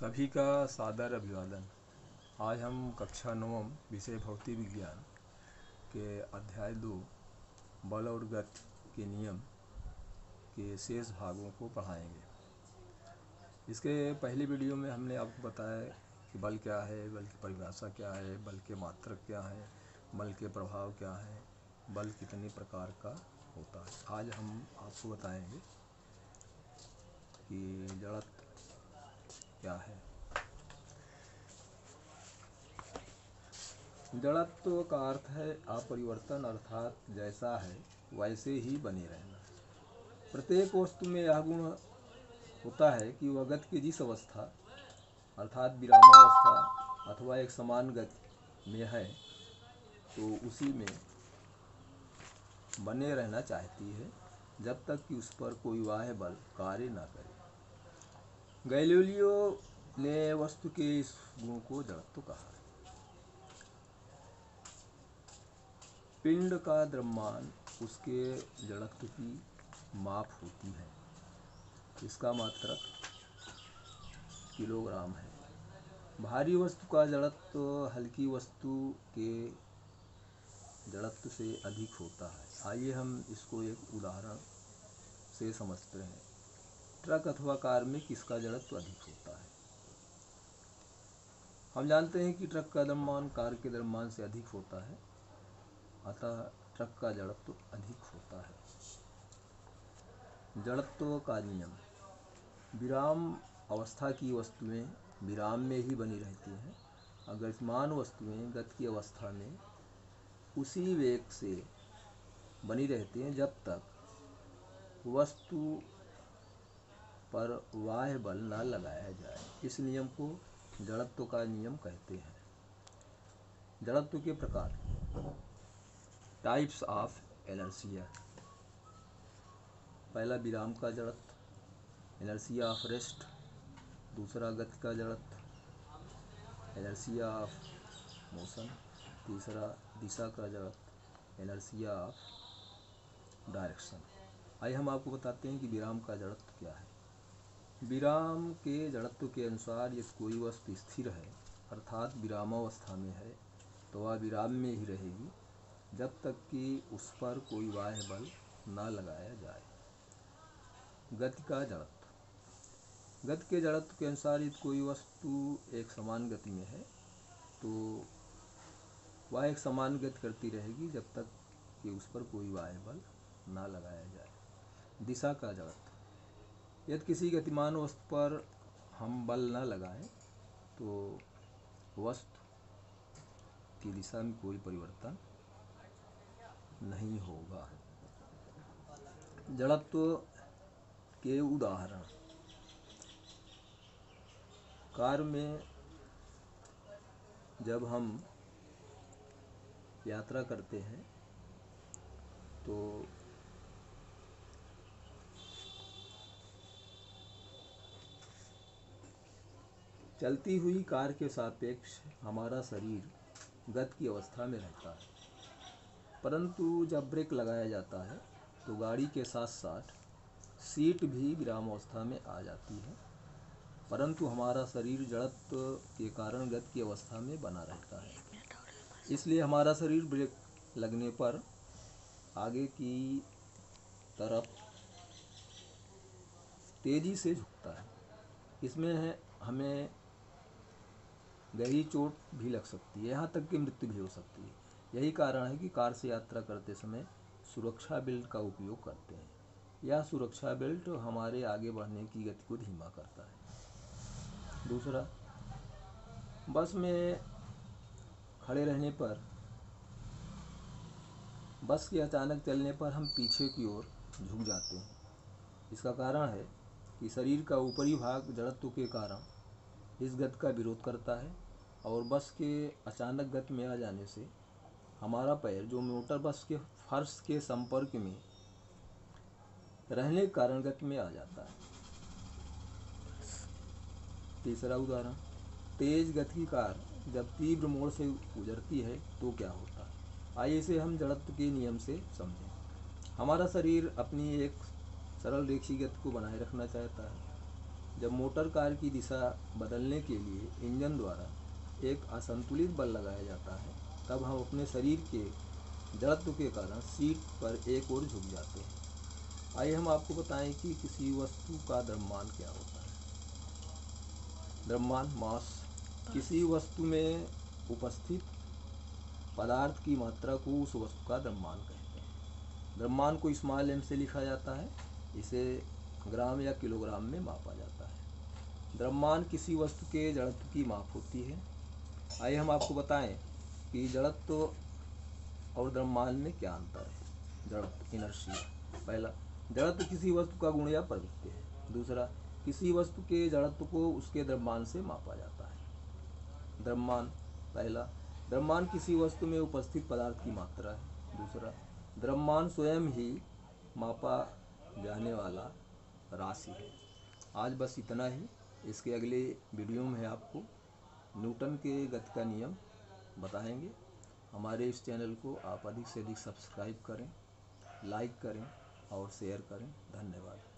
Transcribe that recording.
सभी का सादर अभिवादन। आज हम कक्षा 9 विषय भौतिक विज्ञान के अध्याय 2 बल और गति के नियम के शेष भागों को पढ़ाएंगे। इसके पहले वीडियो में हमने आपको बताया कि बल क्या है, बल की परिभाषा क्या है, बल के मात्रक क्या है, बल के प्रभाव क्या है, बल कितने प्रकार का होता है। आज हम आपको बताएंगे कि जड़त्व क्या है। जड़त्व का अर्थ है अपरिवर्तन, अर्थात जैसा है वैसे ही बने रहना। प्रत्येक वस्तु में यह गुण होता है कि वह गति की जिस अवस्था अर्थात विरामावस्था अथवा एक समान गति में है तो उसी में बने रहना चाहती है जब तक कि उस पर कोई बाह्य बल कार्य न करे। गैलीलियो ने वस्तु के इस गुण को जड़त्व कहा। पिंड का द्रव्यमान उसके जड़त्व की माप होती है। इसका मात्रक किलोग्राम है। भारी वस्तु का जड़त्व हल्की वस्तु के जड़त्व से अधिक होता है। आइए हम इसको एक उदाहरण से समझते हैं। ट्रक अथवा कार में किसका जड़त्व अधिक होता है? हम जानते हैं कि ट्रक का द्रव्यमान कार के द्रव्यमान से अधिक होता है, अतः ट्रक का जड़त्व अधिक होता है। जड़त्व का नियम। विराम अवस्था की वस्तुएं विराम में ही बनी रहती हैं और गतिमान वस्तुएं गति की अवस्था में उसी वेग से बनी रहती हैं जब तक वस्तु पर बाह्य बल न लगाया जाए। इस नियम को जड़त्व का नियम कहते हैं। जड़त्व के प्रकार। Types of inertia. पहला विराम का जड़त्व, इनर्शिया ऑफ रेस्ट। दूसरा गति का जड़त्व, इनर्शिया ऑफ मोशन। तीसरा दिशा का जड़त्व, इनर्शिया ऑफ डायरेक्शन। आइए हम आपको बताते हैं कि विराम का जड़त्व क्या है। विराम के जड़त्व के अनुसार यदि कोई वस्तु स्थिर है अर्थात विरामावस्था में है तो वह विराम में ही रहेगी जब तक कि उस पर कोई बाह्य बल न लगाया जाए। गति का जड़त्व। गति के जड़त्व के अनुसार यदि कोई वस्तु एक समान गति में है तो वह एक समान गति करती रहेगी जब तक कि उस पर कोई बाह्य बल न लगाया जाए। दिशा का जड़त्व। यदि किसी गतिमान वस्तु पर हम बल न लगाएं तो वस्तु की दिशा में कोई परिवर्तन नहीं होगा। जड़त्व के उदाहरण। कार में जब हम यात्रा करते हैं तो चलती हुई कार के सापेक्ष हमारा शरीर गति की अवस्था में रहता है, परंतु जब ब्रेक लगाया जाता है तो गाड़ी के साथ साथ सीट भी विरामावस्था में आ जाती है, परंतु हमारा शरीर जड़त्व के कारण गति की अवस्था में बना रहता है। इसलिए हमारा शरीर ब्रेक लगने पर आगे की तरफ तेजी से झुकता है। इसमें हमें गहरी चोट भी लग सकती है, यहाँ तक कि मृत्यु भी हो सकती है। यही कारण है कि कार से यात्रा करते समय सुरक्षा बेल्ट का उपयोग करते हैं। यह सुरक्षा बेल्ट हमारे आगे बढ़ने की गति को धीमा करता है। दूसरा, बस में खड़े रहने पर बस के अचानक चलने पर हम पीछे की ओर झुक जाते हैं। इसका कारण है कि शरीर का ऊपरी भाग जड़त्व के कारण इस गति का विरोध करता है और बस के अचानक गति में आ जाने से हमारा पैर जो मोटर बस के फर्श के संपर्क में रहने के कारण गति में आ जाता है। तीसरा उदाहरण। तेज गति की कार जब तीव्र मोड़ से गुजरती है तो क्या होता है? आइए इसे हम जड़त्व के नियम से समझें। हमारा शरीर अपनी एक सरल रेखीय गति को बनाए रखना चाहता है। जब मोटर कार की दिशा बदलने के लिए इंजन द्वारा एक असंतुलित बल लगाया जाता है, तब हम अपने शरीर के जड़त्व के कारण सीट पर एक ओर झुक जाते हैं। आइए हम आपको बताएं कि किसी वस्तु का द्रव्यमान क्या होता है। द्रव्यमान, मास, किसी वस्तु में उपस्थित पदार्थ की मात्रा को उस वस्तु का द्रव्यमान कहते हैं। द्रव्यमान को स्मॉल m से लिखा जाता है, इसे ग्राम या किलोग्राम में मापा जाता है। द्रव्यमान किसी वस्तु के जड़त्व की माप होती है। आइए हम आपको बताएं कि जड़त्व और द्रव्यमान में क्या अंतर है। जड़त्व, इनर्शिया। पहला, जड़त्व किसी वस्तु का गुण या प्रवृत्ति है। दूसरा, किसी वस्तु के जड़त्व को उसके द्रव्यमान से मापा जाता है। द्रव्यमान, पहला, द्रव्यमान किसी वस्तु में उपस्थित पदार्थ की मात्रा है। दूसरा, द्रव्यमान स्वयं ही मापा जाने वाला राशि है। आज बस इतना ही। इसके अगले वीडियो में आपको न्यूटन के गति का नियम बताएंगे। हमारे इस चैनल को आप अधिक से अधिक सब्सक्राइब करें, लाइक करें और शेयर करें। धन्यवाद।